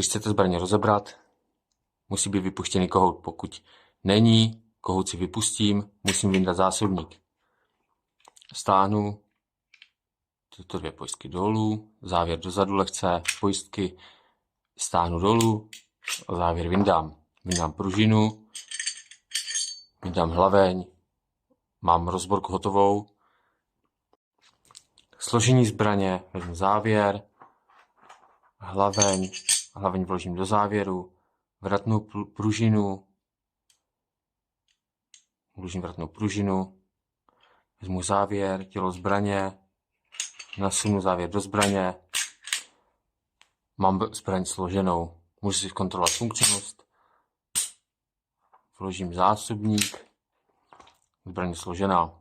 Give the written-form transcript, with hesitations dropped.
Když chcete zbraně rozebrat, musí být vypuštěný kohout. Pokud není, kohout si vypustím, musím vyndat zásobník. Stáhnu tyto dvě pojistky dolů, závěr dozadu lehce, pojistky stáhnu dolů a závěr vyndám. Vyndám pružinu, vyndám hlaveň, mám rozborku hotovou. Složení zbraně, vezmu závěr, hlaveň vložím do závěru, vratnou pružinu, vložím vratnou pružinu, vezmu závěr, tělo zbraně, nasunu závěr do zbraně, mám zbraň složenou, můžu si zkontrolovat funkčnost, vložím zásobník, zbraň složená.